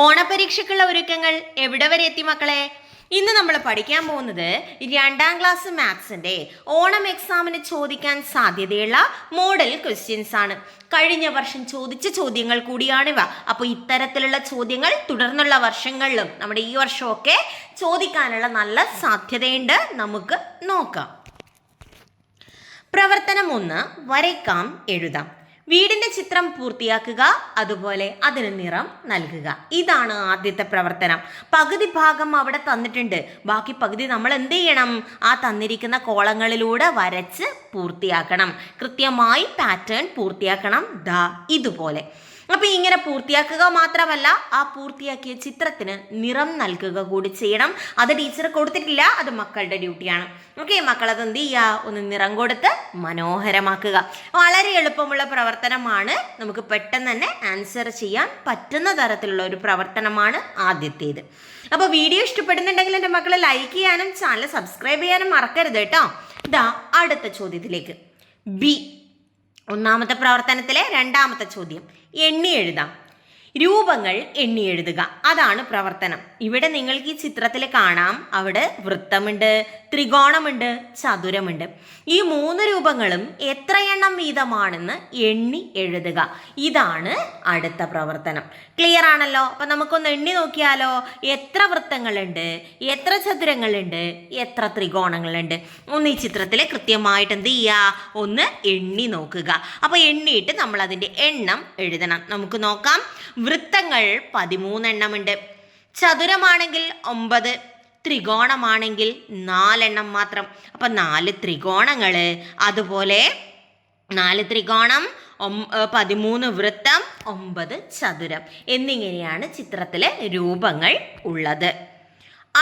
ഓണപരീക്ഷയ്ക്കുള്ള ഒരുക്കങ്ങൾ എവിടെ വരെ എത്തി മക്കളെ? ഇന്ന് നമ്മൾ പഠിക്കാൻ പോകുന്നത് 2ാം ക്ലാസ് മാത്സിന്റെ ഓണം എക്സാമിന് ചോദിക്കാൻ സാധ്യതയുള്ള മോഡൽ ക്വസ്റ്റ്യൻസ് ആണ്. കഴിഞ്ഞ വർഷം ചോദിച്ച ചോദ്യങ്ങൾ കൂടിയാണിവ. അപ്പോൾ ഇത്തരത്തിലുള്ള ചോദ്യങ്ങൾ തുടർന്നുള്ള വർഷങ്ങളിലും നമ്മുടെ ഈ വർഷമൊക്കെ ചോദിക്കാനുള്ള നല്ല സാധ്യതയുണ്ട്. നമുക്ക് നോക്കാം. പ്രവർത്തനം 1, വരയ്ക്കാം എഴുതാം. വീടിന്റെ ചിത്രം പൂർത്തിയാക്കുക, അതുപോലെ അതിന് നിറം നൽകുക. ഇതാണ് ആദ്യത്തെ പ്രവർത്തനം. പകുതി ഭാഗം അവിടെ തന്നിട്ടുണ്ട്, ബാക്കി പകുതി നമ്മൾ എന്ത് ചെയ്യണം? ആ തന്നിരിക്കുന്ന കോളങ്ങളിലൂടെ വരച്ച് പൂർത്തിയാക്കണം. കൃത്യമായി പാറ്റേൺ പൂർത്തിയാക്കണം. ദാ ഇതുപോലെ. അപ്പൊ ഇങ്ങനെ പൂർത്തിയാക്കുക മാത്രമല്ല, ആ പൂർത്തിയാക്കിയ ചിത്രത്തിന് നിറം നൽകുക കൂടി ചെയ്യണം. അത് ടീച്ചർ കൊടുത്തിട്ടില്ല, അത് മക്കളുടെ ഡ്യൂട്ടിയാണ്. ഓക്കെ, മക്കളത് എന്ത് ചെയ്യുക? ഒന്ന് നിറം കൊടുത്ത് മനോഹരമാക്കുക. വളരെ എളുപ്പമുള്ള പ്രവർത്തനമാണ്. നമുക്ക് പെട്ടെന്ന് തന്നെ ആൻസർ ചെയ്യാൻ പറ്റുന്ന തരത്തിലുള്ള ഒരു പ്രവർത്തനമാണ് ആദ്യത്തേത്. അപ്പോൾ വീഡിയോ ഇഷ്ടപ്പെടുന്നുണ്ടെങ്കിൽ എൻ്റെ മക്കളെ ലൈക്ക് ചെയ്യാനും ചാനൽ സബ്സ്ക്രൈബ് ചെയ്യാനും മറക്കരുത് കേട്ടോ. ഇതാ അടുത്ത ചോദ്യത്തിലേക്ക്. ബി, ഒന്നാമത്തെ പ്രവർത്തനത്തിലെ 2ാമത്തെ ചോദ്യം. എണ്ണി എഴുതാം. രൂപങ്ങൾ എണ്ണി എഴുതുക. അതാണ് പ്രവർത്തനം. ഇവിടെ നിങ്ങൾക്ക് ഈ ചിത്രത്തിൽ കാണാം, അവിടെ വൃത്തമുണ്ട്, ത്രികോണമുണ്ട്, ചതുരമുണ്ട്. ഈ 3 രൂപങ്ങളും എത്ര എണ്ണം വീതമാണെന്ന് എണ്ണി എഴുതുക. ഇതാണ് അടുത്ത പ്രവർത്തനം. ക്ലിയർ ആണല്ലോ? അപ്പൊ നമുക്കൊന്ന് എണ്ണി നോക്കിയാലോ. എത്ര വൃത്തങ്ങളുണ്ട്, എത്ര ചതുരങ്ങളുണ്ട്, എത്ര ത്രികോണങ്ങളുണ്ട്? ഒന്ന് ഈ ചിത്രത്തിൽ കൃത്യമായിട്ട് എന്ത് ചെയ്യുക? ഒന്ന് എണ്ണി നോക്കുക. അപ്പൊ എണ്ണിയിട്ട് നമ്മൾ അതിന്റെ എണ്ണം എഴുതണം. നമുക്ക് നോക്കാം. വൃത്തങ്ങൾ 13 എണ്ണമുണ്ട്. ചതുരമാണെങ്കിൽ 9, ത്രികോണമാണെങ്കിൽ 4 എണ്ണം മാത്രം. അപ്പൊ 4 ത്രികോണങ്ങള്, അതുപോലെ 4 ത്രികോണം, 13 വൃത്തം, 9 ചതുരം എന്നിങ്ങനെയാണ് ചിത്രത്തിലെ രൂപങ്ങൾ ഉള്ളത്.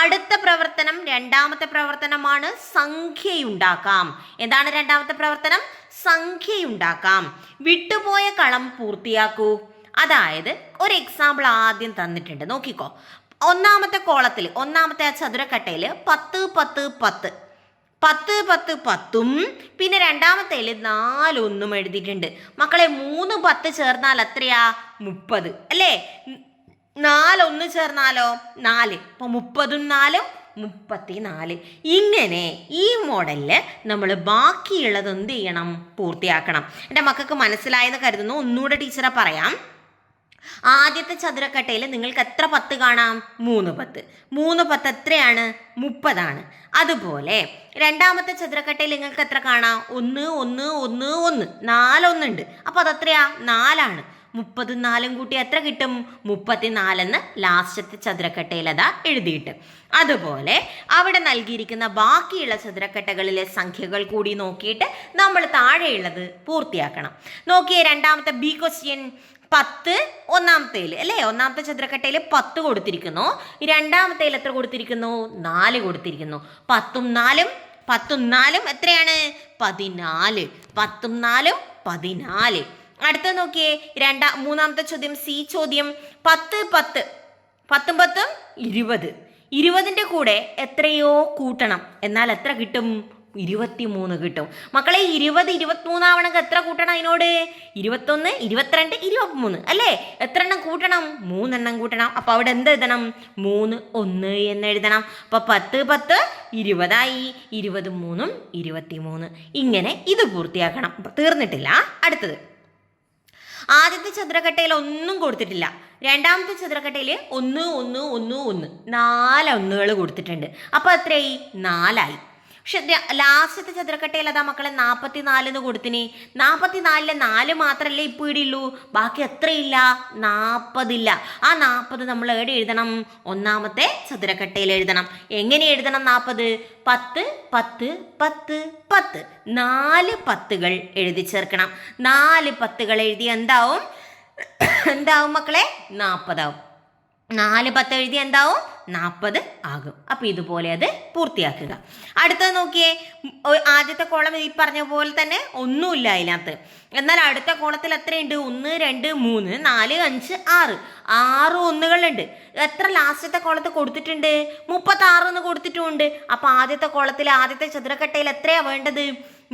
അടുത്ത പ്രവർത്തനം 2ാമത്തെ പ്രവർത്തനമാണ്. സംഖ്യയുണ്ടാക്കാം. എന്താണ് 2ാമത്തെ പ്രവർത്തനം? സംഖ്യയുണ്ടാക്കാം. വിട്ടുപോയ കളം പൂർത്തിയാക്കൂ. അതായത് ഒരു എക്സാമ്പിൾ ആദ്യം തന്നിട്ടുണ്ട്, നോക്കിക്കോ. ഒന്നാമത്തെ കോളത്തിൽ, ഒന്നാമത്തെ ആ ചതുരക്കട്ടയിൽ 10, 10, 10, 10, 10, 10ഉം പിന്നെ 2ാമത്തേൽ 4 1ഉം എഴുതിയിട്ടുണ്ട്. മക്കളെ 3 10 ചേർന്നാൽ എത്രയാ? 30 അല്ലേ? 4 1 ചേർന്നാലോ? 4. അപ്പൊ 30ഉം 4ഉം 34. ഇങ്ങനെ ഈ മോഡലില് നമ്മൾ ബാക്കിയുള്ളത് എന്ത് ചെയ്യണം? പൂർത്തിയാക്കണം. എൻ്റെ മക്കൾക്ക് മനസ്സിലായെന്ന് കരുതുന്നു. ഒന്നുകൂടെ ടീച്ചറെ പറയാം. ആദ്യത്തെ ചതുരക്കട്ടയിൽ നിങ്ങൾക്ക് എത്ര 10 കാണാം? 3 10. 3 10 എത്രയാണ്? 30 ആണ്. അതുപോലെ 2ാമത്തെ ചതുരക്കട്ടയിൽ നിങ്ങൾക്ക് എത്ര കാണാം? 1 1 1 1, 4 1 ഉണ്ട്. അപ്പൊ അതെത്രയാ? 4 ആണ്. 30 4ഉം കൂട്ടി എത്ര കിട്ടും? 34 എന്ന് ലാസ്റ്റത്തെ ചതുരക്കട്ടയിൽ അതാ എഴുതിയിട്ട്. അതുപോലെ അവിടെ നൽകിയിരിക്കുന്ന ബാക്കിയുള്ള ചതുരക്കട്ടകളിലെ സംഖ്യകൾ കൂടി നോക്കിയിട്ട് നമ്മൾ താഴെയുള്ളത് പൂർത്തിയാക്കണം. നോക്കിയേ, 2ാമത്തെ ബി ക്വസ്റ്റ്യൻ. 10 ഒന്നാമത്തേൽ അല്ലേ? ഒന്നാമത്തെ ചതുരക്കട്ടയിൽ 10 കൊടുത്തിരിക്കുന്നു. 2ാമത്തേൽ എത്ര കൊടുത്തിരിക്കുന്നു? 4 കൊടുത്തിരിക്കുന്നു. 10ഉം 4ഉം എത്രയാണ്? 14. 10ഉം 4ഉം 14. അടുത്ത നോക്കിയേ, 3ാമത്തെ ചോദ്യം, സി ചോദ്യം. 10 10, 10ഉം 10ഉം 20. 20ന്റെ കൂടെ എത്രയോ കൂട്ടണം. എന്നാൽ എത്ര കിട്ടും? 23 കിട്ടും. മക്കളെ 20 23 ആവണമെങ്കിൽ എത്ര കൂട്ടണം? അതിനോട് 21 22 23 അല്ലേ? എത്ര എണ്ണം കൂട്ടണം? 3 എണ്ണം കൂട്ടണം. അപ്പൊ അവിടെ എന്ത് എഴുതണം? 3 1 എന്ന് എഴുതണം. അപ്പൊ 10 10 20ആയി. 20 3ഉം 23. ഇങ്ങനെ ഇത് പൂർത്തിയാക്കണം. തീർന്നിട്ടില്ല. അടുത്തത്, ആദ്യത്തെ ചതുരക്കട്ടയിൽ ഒന്നും കൊടുത്തിട്ടില്ല. 2ാമത്തെ ചതുരക്കട്ടയിൽ 1 1 1 1, 4 ഒന്നുകൾ കൊടുത്തിട്ടുണ്ട്. അപ്പൊ എത്രയായി? 4ആയി. പക്ഷെ ലാസ്റ്റത്തെ ചതുരക്കട്ടയിൽ അതാ മക്കളെ 44 എന്ന് കൊടുത്തിനി. 44-ലെ 4 മാത്രമല്ലേ ഇപ്പോൾ ഇവിടെ ഉള്ളൂ. ബാക്കി എത്രയില്ല? 40 ഇല്ല. ആ 40 നമ്മൾ എവിടെ എഴുതണം? ഒന്നാമത്തെ ചതുരക്കട്ടയിൽ എഴുതണം. എങ്ങനെ എഴുതണം? 40 10 10 10 10, 4 10കൾ എഴുതി ചേർക്കണം. 4 10കൾ എഴുതി എന്താവും മക്കളെ? 40 ആവും. 4 10 എഴുതി എന്താവും? 40 ആകും. അപ്പൊ ഇതുപോലെ അത് പൂർത്തിയാക്കുക. അടുത്തത് നോക്കിയേ, ആദ്യത്തെ കോളം ഈ പറഞ്ഞ പോലെ തന്നെ ഒന്നുമില്ല അതിനകത്ത്. എന്നാൽ അടുത്ത കോളത്തിൽ എത്രയുണ്ട്? 1 2 3 4 5 6, 6 ഒന്നുകളുണ്ട്. എത്ര ലാസ്റ്റത്തെ കോളത്തിൽ കൊടുത്തിട്ടുണ്ട്? 36 എന്ന് കൊടുത്തിട്ടുണ്ട്. അപ്പൊ ആദ്യത്തെ കോളത്തിൽ ആദ്യത്തെ ചതുരക്കട്ടയിൽ എത്രയാ വേണ്ടത്?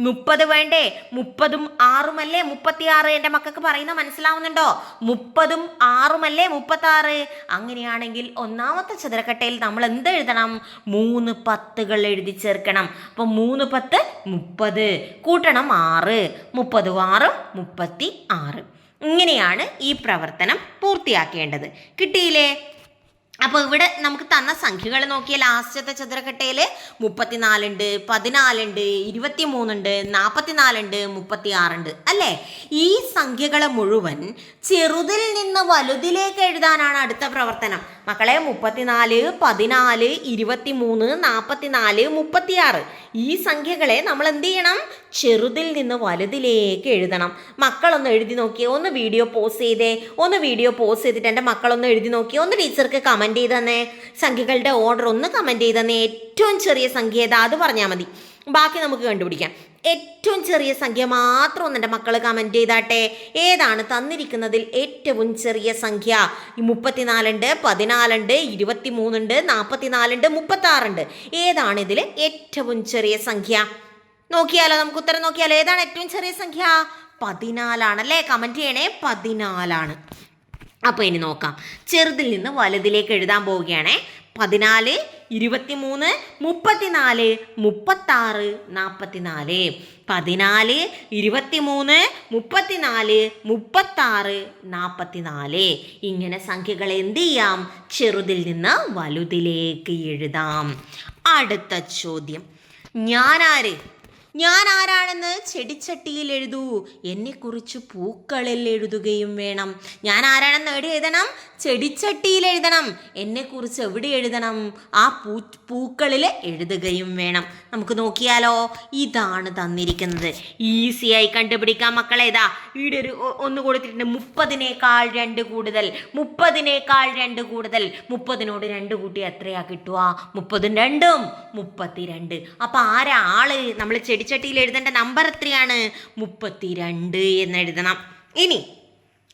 30 വേണ്ടേ? 30ഉം 6ഉമല്ലേ 36? എൻ്റെ മക്കൾക്ക് പറയുന്ന മനസ്സിലാവുന്നുണ്ടോ? 30ഉം 6ഉമല്ലേ 36? അങ്ങനെയാണെങ്കിൽ ഒന്നാമത്തെ ചതുരക്കട്ടയിൽ നമ്മൾ എന്ത് എഴുതണം? 3 10കൾ എഴുതി ചേർക്കണം. അപ്പം 3 10 30 കൂട്ടണം 6, 30 6 36. ഇങ്ങനെയാണ് ഈ പ്രവർത്തനം പൂർത്തിയാക്കേണ്ടത്. കിട്ടിയില്ലേ? അപ്പോൾ ഇവിടെ നമുക്ക് തന്ന സംഖ്യകൾ നോക്കിയാൽ ലാസ്റ്റത്തെ ചതുരക്കട്ടയിൽ 34 ഉണ്ട്, 14 ഉണ്ട്, 23 ഉണ്ട്, 44 ഉണ്ട്, 36 ഉണ്ട് അല്ലേ? ഈ സംഖ്യകളെ മുഴുവൻ ചെറുതിൽ നിന്ന് വലുതിലേക്ക് എഴുതാനാണ് അടുത്ത പ്രവർത്തനം. മക്കളെ 34, 14, 23, 44, 36 ഈ സംഖ്യകളെ നമ്മൾ എന്ത് ചെയ്യണം? ചെറുതിൽ നിന്ന് വലുതിലേക്ക് എഴുതണം. മക്കളൊന്ന് എഴുതി നോക്കിയേ. ഒന്ന് വീഡിയോ പോസ് ചെയ്തിട്ട് എൻ്റെ മക്കളൊന്ന് എഴുതി നോക്കിയേ. ഒന്ന് ടീച്ചർക്ക് കമൻറ്റ് ചെയ്ത് തന്നെ സംഖ്യകളുടെ ഓർഡർ ഒന്ന് കമൻറ്റ് ചെയ്ത് തന്നെ. ഏറ്റവും ചെറിയ സംഖ്യ ഏതാ അത് പറഞ്ഞാൽ മതി, ബാക്കി നമുക്ക് കണ്ടുപിടിക്കാം. ഏറ്റവും ചെറിയ സംഖ്യ മാത്രം ഒന്ന് എൻ്റെ മക്കൾ കമൻറ്റ് ചെയ്താട്ടെ. ഏതാണ് തന്നിരിക്കുന്നതിൽ ഏറ്റവും ചെറിയ സംഖ്യ? 34 ഉണ്ട്, 14 ഉണ്ട്, 23 ഉണ്ട്, 44 ഉണ്ട്, 36 ഉണ്ട്. ഏതാണ് ഇതിൽ ഏറ്റവും ചെറിയ സംഖ്യ? നോക്കിയാലോ, നമുക്ക് ഉത്തരം നോക്കിയാലോ. ഏതാണ് ഏറ്റവും ചെറിയ സംഖ്യ? 14 ആണല്ലേ? കമൻറ്റ് ചെയ്യണേ, 14 ആണ്. അപ്പോൾ ഇനി നോക്കാം. ചെറുതിൽ നിന്ന് വലുതിലേക്ക് എഴുതാൻ പോവുകയാണേ. 14, 23, 34, 36, 44. 14, 23, 34, 36, 44. ഇങ്ങനെ സംഖ്യകൾ എന്ത് ചെയ്യാം? ചെറുതിൽ നിന്ന് വലുതിലേക്ക് എഴുതാം. അടുത്ത ചോദ്യം. ഞാൻ ആരാണെന്ന് ചെടിച്ചട്ടിയിൽ എഴുതൂ. എന്നെക്കുറിച്ച് പൂക്കളിൽ എഴുതുകയും വേണം. ഞാൻ ആരാണെന്ന് എവിടെ എഴുതണം? ചെടിച്ചട്ടിയിൽ എഴുതണം. എന്നെക്കുറിച്ച് എവിടെ എഴുതണം? ആ പൂക്കളിൽ എഴുതുകയും വേണം. നമുക്ക് നോക്കിയാലോ. ഇതാണ് തന്നിരിക്കുന്നത്. ഈസിയായി കണ്ടുപിടിക്കാം മക്കളെ. ഇതാ ഇവിടെ ഒന്ന് കൊടുത്തിട്ടുണ്ട്. 30നേക്കാൾ 2 കൂടുതൽ. 30നേക്കാൾ 2 കൂടുതൽ. 30നോട് 2 കൂട്ടി എത്രയാ കിട്ടുക? 30ഉം 2ഉം 32. അപ്പം ആരാ ആള്? നമ്മൾ ചെടിച്ചട്ടിയിൽ എഴുതേണ്ട നമ്പർ എത്രയാണ്? 32 എന്ന് എഴുതണം. ഇനി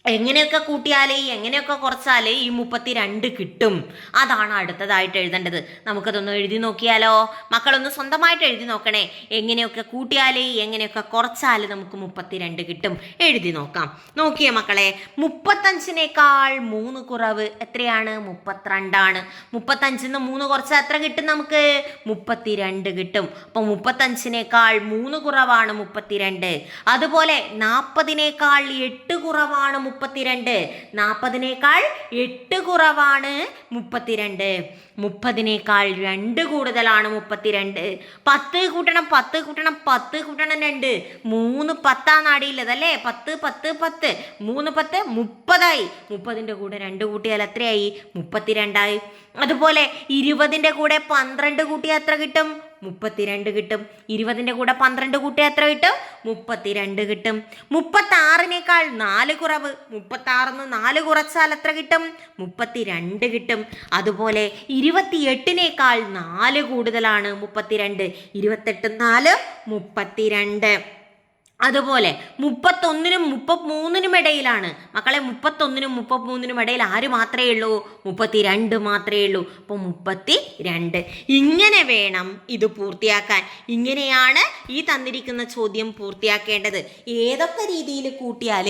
എങ്ങനെയൊക്കെ കൂട്ടിയാൽ എങ്ങനെയൊക്കെ കുറച്ചാൽ ഈ 32 കിട്ടും? അതാണ് അടുത്തതായിട്ട് എഴുതേണ്ടത്. നമുക്കതൊന്ന് എഴുതി നോക്കിയാലോ. മക്കളൊന്ന് സ്വന്തമായിട്ട് എഴുതി നോക്കണേ. എങ്ങനെയൊക്കെ കൂട്ടിയാൽ എങ്ങനെയൊക്കെ കുറച്ചാൽ നമുക്ക് 32 കിട്ടും. എഴുതി നോക്കാം. നോക്കിയേ മക്കളെ. 35നേക്കാൾ 3 കുറവ് എത്രയാണ്? 32 ആണ്. 35ന്ന് 3 കുറച്ചാൽ എത്ര കിട്ടും നമുക്ക്? 32 കിട്ടും. അപ്പം 35നേക്കാൾ 3 കുറവാണ് 32. അതുപോലെ 40നേക്കാൾ 8 കുറവാണ് 32. 40നേക്കാൾ 8 കുറവാണ് 32. 30നേക്കാൾ 2 കൂടുതലാണ് 32. 10 കൂട്ടണം 10 കൂട്ടണം 10 കൂട്ടണം 2. 3 10 അടിയില്ലത് അല്ലേ? 10 10 10 3 10 30ആയി. 30ൻ്റെ കൂടെ 2 കൂട്ടിയാൽ എത്രയായി? 32ആയി. അതുപോലെ 20ൻ്റെ കൂടെ 12 കൂട്ടിയാൽ എത്ര കിട്ടും? 32 കിട്ടും. 20ൻ്റെ കൂടെ 12 കൂട്ടിയാൽ എത്ര കിട്ടും? 32 കിട്ടും. 36നേക്കാൾ 4 കുറവ്. 36ന്ന് 4 കുറച്ചാൽ എത്ര കിട്ടും? 32 കിട്ടും. അതുപോലെ 28നേക്കാൾ 4 കൂടുതലാണ് 32. 28 4 32. അതുപോലെ 31നും 33നും ഇടയിലാണ് മക്കളെ. 31നും 33നും ഇടയിൽ ആര് മാത്രമേ ഉള്ളൂ? 32 മാത്രമേ ഉള്ളൂ. അപ്പോൾ 32. ഇങ്ങനെ വേണം ഇത് പൂർത്തിയാക്കാൻ. ഇങ്ങനെയാണ് ഈ തന്നിരിക്കുന്ന ചോദ്യം പൂർത്തിയാക്കേണ്ടത്. ഏതൊക്കെ രീതിയിൽ കൂട്ടിയാൽ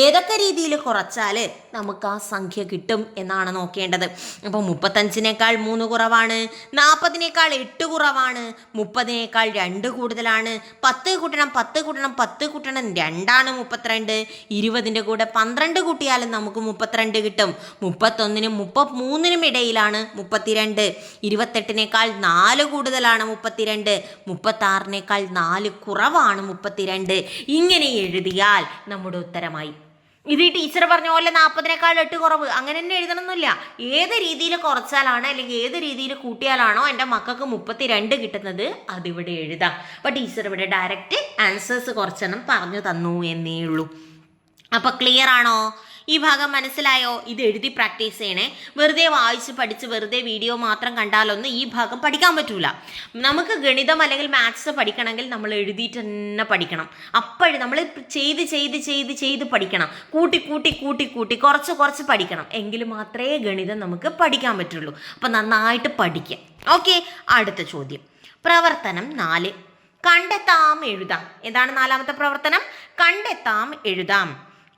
ഏതൊക്കെ രീതിയിൽ കുറച്ചാൽ നമുക്ക് ആ സംഖ്യ കിട്ടും എന്നാണ് നോക്കേണ്ടത്. അപ്പോൾ 35നേക്കാൾ 3 കുറവാണ്. 40നേക്കാൾ 8 കുറവാണ്. 30നേക്കാൾ 2 കൂടുതലാണ്. 10 കൂട്ടണം 10 കൂട്ടണം 10 കൂട്ടണം 2 ആണ് 32. 20ൻ്റെ കൂടെ 12 കൂട്ടിയാലും നമുക്ക് 32 കിട്ടും. 31നും 33നും ഇടയിലാണ് 32. 28നേക്കാൾ 4 കൂടുതലാണ് 32. 36നേക്കാൾ 4 കുറവാണ് 32. ഇങ്ങനെ എഴുതിയാൽ നമ്മുടെ ഉത്തരമായി. ഇത് ഈ ടീച്ചർ പറഞ്ഞ പോലെ 40നേക്കാൾ 8 കുറവ് അങ്ങനെ തന്നെ എഴുതണമെന്നില്ല. ഏത് രീതിയിൽ കുറച്ചാലാണ് അല്ലെങ്കിൽ ഏത് രീതിയിൽ കൂട്ടിയാലാണോ എൻ്റെ മക്കൾക്ക് 32 കിട്ടുന്നത് അതിവിടെ എഴുതാം. അപ്പോൾ ടീച്ചർ ഇവിടെ ഡയറക്റ്റ് ആൻസേഴ്സ് കുറച്ചെണ്ണം പറഞ്ഞു തന്നു എന്നേ ഉള്ളൂ. അപ്പോൾ ക്ലിയർ ആണോ? ഈ ഭാഗം മനസ്സിലായോ? ഇത് എഴുതി പ്രാക്ടീസ് ചെയ്യണേ. വെറുതെ വായിച്ച് പഠിച്ച് വെറുതെ വീഡിയോ മാത്രം കണ്ടാലൊന്നും ഈ ഭാഗം പഠിക്കാൻ പറ്റൂല. നമുക്ക് ഗണിതം അല്ലെങ്കിൽ മാത്സ് പഠിക്കണമെങ്കിൽ നമ്മൾ എഴുതിയിട്ട് തന്നെ പഠിക്കണം. അപ്പോഴും നമ്മൾ ചെയ്ത് ചെയ്ത് ചെയ്ത് ചെയ്ത് പഠിക്കണം. കൂട്ടി കൂട്ടി കൂട്ടി കൂട്ടി കുറച്ച് കുറച്ച് പഠിക്കണം. എങ്കിൽ മാത്രമേ ഗണിതം നമുക്ക് പഠിക്കാൻ പറ്റുള്ളൂ. അപ്പം നന്നായിട്ട് പഠിക്കാം. ഓക്കെ, അടുത്ത ചോദ്യം. പ്രവർത്തനം 4. കണ്ടെത്താം എഴുതാം. ഏതാണ് നാലാമത്തെ പ്രവർത്തനം? കണ്ടെത്താം എഴുതാം.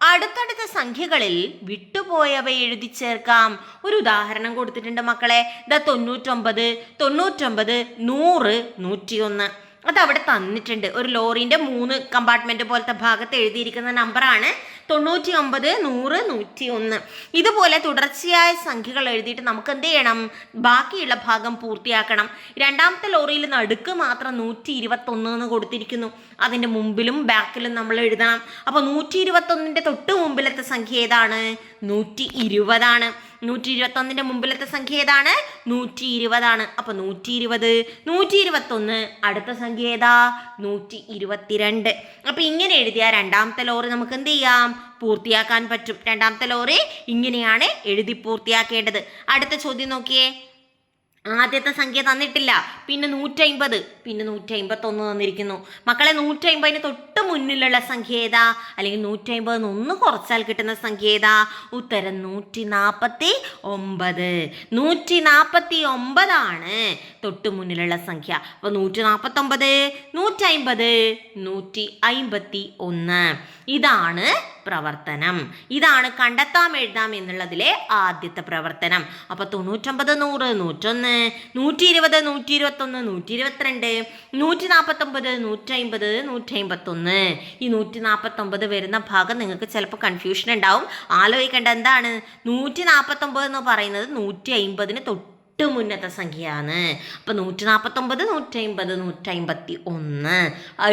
അടുത്തടുത്ത സംഖ്യകളിൽ വിട്ടുപോയവ എഴുതി ചേർക്കാം. ഒരു ഉദാഹരണം കൊടുത്തിട്ടുണ്ട് മക്കളെ. 99, 100, 101. അതവിടെ തന്നിട്ടുണ്ട്. ഒരു ലോറിന്റെ 3 കമ്പാർട്ട്മെന്റ് പോലത്തെ ഭാഗത്ത് എഴുതിയിരിക്കുന്ന നമ്പറാണ് 99, 100, 101. ഇതുപോലെ തുടർച്ചയായ സംഖ്യകൾ എഴുതിയിട്ട് നമുക്ക് എന്ത് ചെയ്യണം? ബാക്കിയുള്ള ഭാഗം പൂർത്തിയാക്കണം. രണ്ടാമത്തെ ലോറിയിൽ നടുക്ക് മാത്രം 121 എന്ന് കൊടുത്തിരിക്കുന്നു. അതിൻ്റെ മുമ്പിലും ബാക്കിലും നമ്മൾ എഴുതണം. അപ്പോൾ 121ന്റെ തൊട്ട് മുമ്പിലത്തെ സംഖ്യ ഏതാണ്? 120 121ന്റെ മുമ്പിലത്തെ സംഖ്യ ഏതാണ്? 120. അപ്പൊ 120, 121. അടുത്ത സംഖ്യ ഏതാ? 122. അപ്പൊ ഇങ്ങനെ എഴുതിയ രണ്ടാമത്തെ ലോറി നമുക്ക് എന്ത് ചെയ്യാം? പൂർത്തിയാക്കാൻ പറ്റും. രണ്ടാമത്തെ ലോറി ഇങ്ങനെയാണ് എഴുതി പൂർത്തിയാക്കേണ്ടത്. അടുത്ത ചോദ്യം നോക്കിയേ. ആദ്യത്തെ സംഖ്യ തന്നിട്ടില്ല. പിന്നെ 150, പിന്നെ 151 തന്നിരിക്കുന്നു. മക്കളെ 150ന് തൊട്ട് മുന്നിലുള്ള സംഖ്യ ഏതാ? അല്ലെങ്കിൽ 150 ഒന്ന് കുറച്ചാൽ കിട്ടുന്ന സംഖ്യ ഏതാ? ഉത്തരം 149. 149 തൊട്ട് മുന്നിലുള്ള സംഖ്യ. അപ്പൊ 149, 150, 151. ഇതാണ് പ്രവർത്തനം. ഇതാണ് കണ്ടെത്താം എഴുതാം എന്നുള്ളതിലെ ആദ്യത്തെ പ്രവർത്തനം. അപ്പൊ 99, 100, 101, 120, 121, 122, 149, 150, 151. ഈ 149 വരുന്ന ഭാഗം നിങ്ങൾക്ക് ചിലപ്പോൾ കൺഫ്യൂഷൻ ഉണ്ടാവും. ആലോചിക്കേണ്ട എന്താണ്? 149 എന്ന് പറയുന്നത് 150ന് തൊട്ട് മുന്നത്തെ സംഖ്യയാണ്. അപ്പൊ 149, 150, 151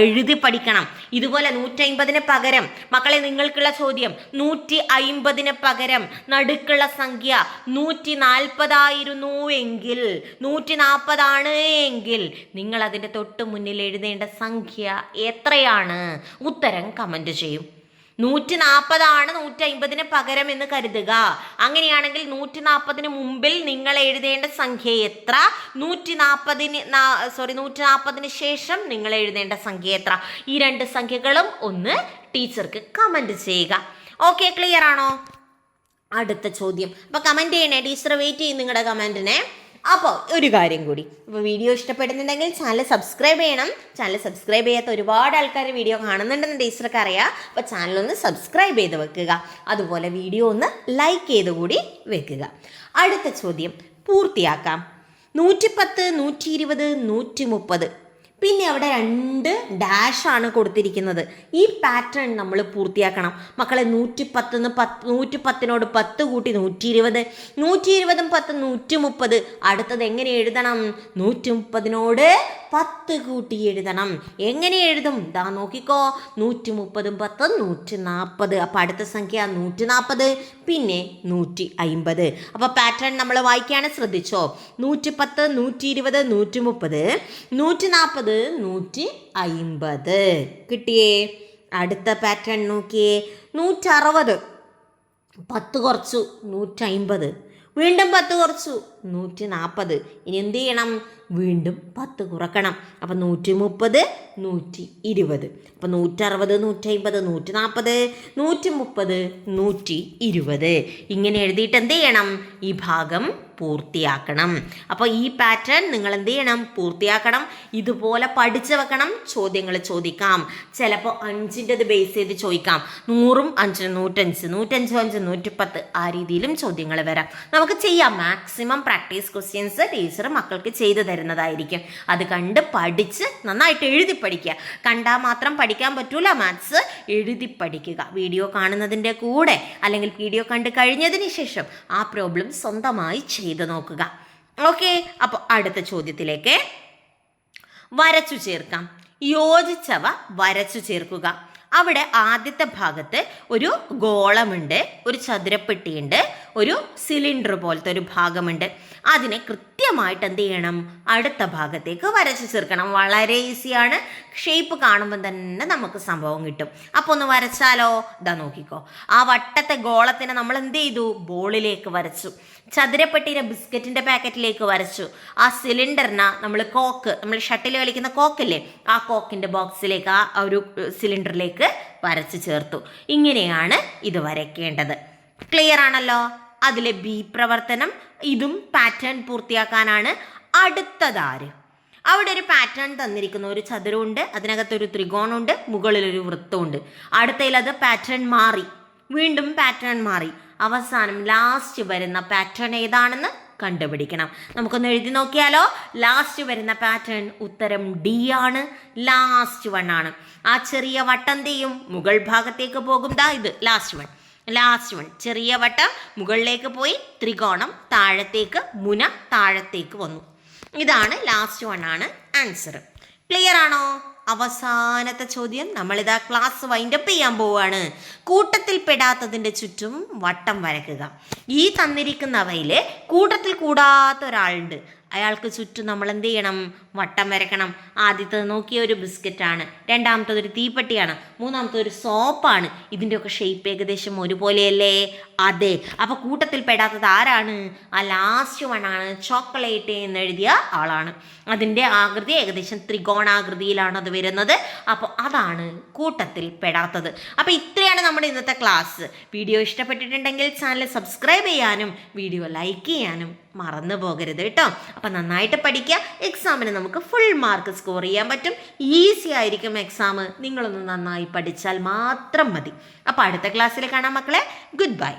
എഴുതി പഠിക്കണം. ഇതുപോലെ 150ന് പകരം മക്കളെ നിങ്ങൾക്കുള്ള ചോദ്യം 150ന് പകരം നടുക്കുള്ള സംഖ്യ 140 എങ്കിൽ 140 എങ്കിൽ നിങ്ങൾ അതിന്റെ തൊട്ട് മുന്നിൽ എഴുതേണ്ട സംഖ്യ എത്രയാണ്? ഉത്തരം കമന്റ് ചെയ്യും. 140 150ന് പകരം എന്ന് കരുതുക. അങ്ങനെയാണെങ്കിൽ 140ന് മുമ്പിൽ നിങ്ങൾ എഴുതേണ്ട സംഖ്യ എത്ര? 140ന് ശേഷം നിങ്ങൾ എഴുതേണ്ട സംഖ്യ എത്ര? ഈ രണ്ട് സംഖ്യകളും ഒന്ന് ടീച്ചർക്ക് കമന്റ് ചെയ്യുക. ഓക്കെ, ക്ലിയർ ആണോ? അടുത്ത ചോദ്യം. അപ്പൊ കമന്റ് ചെയ്യണേ, ടീച്ചർ വെയിറ്റ് ചെയ്യും നിങ്ങളുടെ കമന്റിനെ. അപ്പോൾ ഒരു കാര്യം കൂടി, അപ്പോൾ വീഡിയോ ഇഷ്ടപ്പെടുന്നുണ്ടെങ്കിൽ ചാനൽ സബ്സ്ക്രൈബ് ചെയ്യണം. ചാനൽ സബ്സ്ക്രൈബ് ചെയ്യാത്ത ഒരുപാട് ആൾക്കാർ വീഡിയോ കാണുന്നുണ്ടെന്ന് ടീച്ചർക്ക് അറിയാം. അപ്പോൾ ചാനലൊന്ന് സബ്സ്ക്രൈബ് ചെയ്ത് വെക്കുക. അതുപോലെ വീഡിയോ ഒന്ന് ലൈക്ക് ചെയ്ത് കൂടി വെക്കുക. അടുത്ത ചോദ്യം പൂർത്തിയാക്കാം. 110, 120, 130. പിന്നെ അവിടെ 2 ഡാഷാണ് കൊടുത്തിരിക്കുന്നത്. ഈ പാറ്റേൺ നമ്മൾ പൂർത്തിയാക്കണം മക്കളെ. 110നോട് 10 കൂട്ടി 120, 120ഉം 10, 130. അടുത്തത് എങ്ങനെ എഴുതണം? 130നോട് 10 കൂട്ടി എഴുതണം. എങ്ങനെ എഴുതും? ദാ നോക്കിക്കോ. 130ഉം 10, 140. അപ്പം അടുത്ത സംഖ്യ 140, പിന്നെ 150. അപ്പം പാറ്റേൺ നമ്മൾ വായിക്കാണ്, ശ്രദ്ധിച്ചോ. 110, 120, 130, 140, 150. കിട്ടിയേ? അടുത്ത പാറ്റേൺ നോക്കിയേ. 160, 10 കുറച്ചു 150, വീണ്ടും 10 കുറച്ചു 140. ഇനി എന്ത് ചെയ്യണം? വീണ്ടും 10 കുറക്കണം. അപ്പം 130, 120. അപ്പം 160, 150, 140, 130, 120. ഇങ്ങനെ എഴുതിയിട്ട് എന്ത് ചെയ്യണം? ഈ ഭാഗം പൂർത്തിയാക്കണം. അപ്പോൾ ഈ പാറ്റേൺ നിങ്ങൾ എന്ത് ചെയ്യണം? പൂർത്തിയാക്കണം. ഇതുപോലെ പഠിച്ചു വെക്കണം. ചോദ്യങ്ങൾ ചോദിക്കാം. ചിലപ്പോൾ 5ൻ്റെത് ബേസ് ചെയ്ത് ചോദിക്കാം. 100ഉം 5, 105, 105, 110. ആ രീതിയിലും ചോദ്യങ്ങൾ വരാം. നമുക്ക് ചെയ്യാം. മാക്സിമം പ്രാക്ടീസ് ക്വസ്റ്റ്യൻസ് ടീച്ചർ മക്കൾക്ക് ചെയ്തു തരുന്നതായിരിക്കും. അത് കണ്ട് പഠിച്ച് നന്നായിട്ട് എഴുതി പഠിക്കുക. കണ്ടാൽ മാത്രം പഠിക്കാൻ പറ്റൂല. മാത്സ് എഴുതി പഠിക്കുക. വീഡിയോ കാണുന്നതിൻ്റെ കൂടെ അല്ലെങ്കിൽ വീഡിയോ കണ്ട് കഴിഞ്ഞതിന് ശേഷം ആ പ്രോബ്ലം സ്വന്തമായി ചെയ്ത് നോക്കുക. ഓക്കെ, അപ്പോൾ അടുത്ത ചോദ്യത്തിലേക്ക്. വരച്ചു ചേർക്കാം. യോജിച്ചവ വരച്ചു ചേർക്കുക. അവിടെ ആദ്യത്തെ ഭാഗത്ത് ഒരു ഗോളമുണ്ട്, ഒരു ചതുരപ്പെട്ടിയുണ്ട്, ഒരു സിലിണ്ടർ പോലത്തെ ഒരു ഭാഗമുണ്ട്. അതിനെ കൃത്യമായിട്ട് എന്ത് ചെയ്യണം? അടുത്ത ഭാഗത്തേക്ക് വരച്ചു ചേർക്കണം. വളരെ ഈസിയാണ്. ഷേപ്പ് കാണുമ്പോൾ തന്നെ നമുക്ക് സംഭവം കിട്ടും. അപ്പോൾ ഒന്ന് വരച്ചാലോ? ഇതാ നോക്കിക്കോ. ആ വട്ടത്തെ ഗോളത്തിനെ നമ്മൾ എന്ത് ചെയ്തു? ബോളിലേക്ക് വരച്ചു. ചതുരപ്പെട്ടിനെ ബിസ്ക്കറ്റിന്റെ പാക്കറ്റിലേക്ക് വരച്ചു. ആ സിലിണ്ടറിനെ നമ്മൾ ഷട്ടിൽ കളിക്കുന്ന കോക്കില്ലേ, ആ കോക്കിന്റെ ബോക്സിലേക്ക്, ആ ഒരു സിലിണ്ടറിലേക്ക് വരച്ച് ചേർത്തു. ഇങ്ങനെയാണ് ഇത് വരയ്ക്കേണ്ടത്. ക്ലിയർ ആണല്ലോ? അതിലെ ബി പ്രവർത്തനം. ഇതും പാറ്റേൺ പൂർത്തിയാക്കാനാണ്. അടുത്തതാര്? അവിടെ ഒരു പാറ്റേൺ തന്നിരിക്കുന്നു. ഒരു ചതുരമുണ്ട്, അതിനകത്തൊരു ത്രികോണമുണ്ട്, മുകളിലൊരു വൃത്തമുണ്ട്. അടുത്തതിൽ അത് പാറ്റേൺ മാറി, വീണ്ടും പാറ്റേൺ മാറി. അവസാനം ലാസ്റ്റ് വരുന്ന പാറ്റേൺ ഏതാണെന്ന് കണ്ടുപിടിക്കണം. നമുക്കൊന്ന് എഴുതി നോക്കിയാലോ. ലാസ്റ്റ് വരുന്ന പാറ്റേൺ ഉത്തരം ഡി ആണ്. ലാസ്റ്റ് വൺ ആണ്. ആ ചെറിയ വട്ടം ചെയ്യും മുകൾ ഭാഗത്തേക്ക് പോകും. ഇത് ലാസ്റ്റ് വൺ ചെറിയ വട്ടം മുകളിലേക്ക് പോയി, ത്രികോണം താഴത്തേക്ക്, മുന താഴത്തേക്ക് വന്നു. ഇതാണ് ലാസ്റ്റ് വൺ ആണ് ആൻസർ. ക്ലിയർ ആണോ? അവസാനത്തെ ചോദ്യം. നമ്മളിതാ ക്ലാസ് വൈൻഡപ്പ് ചെയ്യാൻ പോവുകയാണ്. കൂട്ടത്തിൽ പെടാത്തതിൻ്റെ ചുറ്റും വട്ടം വരയ്ക്കുക. ഈ തന്നിരിക്കുന്നവയിൽ കൂട്ടത്തിൽ കൂടാത്ത ഒരാളുണ്ട്. അയാൾക്ക് ചുറ്റും നമ്മൾ എന്ത് ചെയ്യണം? വട്ടം വരയ്ക്കണം. ആദ്യത്തത് നോക്കിയ ഒരു ബിസ്ക്കറ്റാണ്, രണ്ടാമത്തത് ഒരു തീപ്പെട്ടിയാണ്, മൂന്നാമത്തത് ഒരു സോപ്പാണ്. ഇതിൻ്റെയൊക്കെ ഷേപ്പ് ഏകദേശം ഒരുപോലെയല്ലേ? അതെ. അപ്പോൾ കൂട്ടത്തിൽ പെടാത്തത് ആരാണ്? ആ ലാസ്റ്റ് വൺ ആണ്. ചോക്ലേറ്റ് എന്ന് എഴുതിയ ആളാണ്. അതിൻ്റെ ആകൃതി ഏകദേശം ത്രികോണാകൃതിയിലാണ് അത് വരുന്നത്. അപ്പോൾ അതാണ് കൂട്ടത്തിൽ പെടാത്തത്. അപ്പോൾ ഇത്രയാണ് നമ്മുടെ ഇന്നത്തെ ക്ലാസ്. വീഡിയോ ഇഷ്ടപ്പെട്ടിട്ടുണ്ടെങ്കിൽ ചാനൽ സബ്സ്ക്രൈബ് ചെയ്യാനും വീഡിയോ ലൈക്ക് ചെയ്യാനും മറന്നു പോകരുത് കേട്ടോ. അപ്പം നന്നായിട്ട് പഠിക്കുക. എക്സാമിന് നമുക്ക് ഫുൾ മാർക്ക് സ്കോർ ചെയ്യാൻ പറ്റും. ഈസി ആയിരിക്കും എക്സാം. നിങ്ങളൊന്ന് നന്നായി പഠിച്ചാൽ മാത്രം മതി. അപ്പോൾ അടുത്ത ക്ലാസ്സിൽ കാണാം മക്കളെ. Good bye.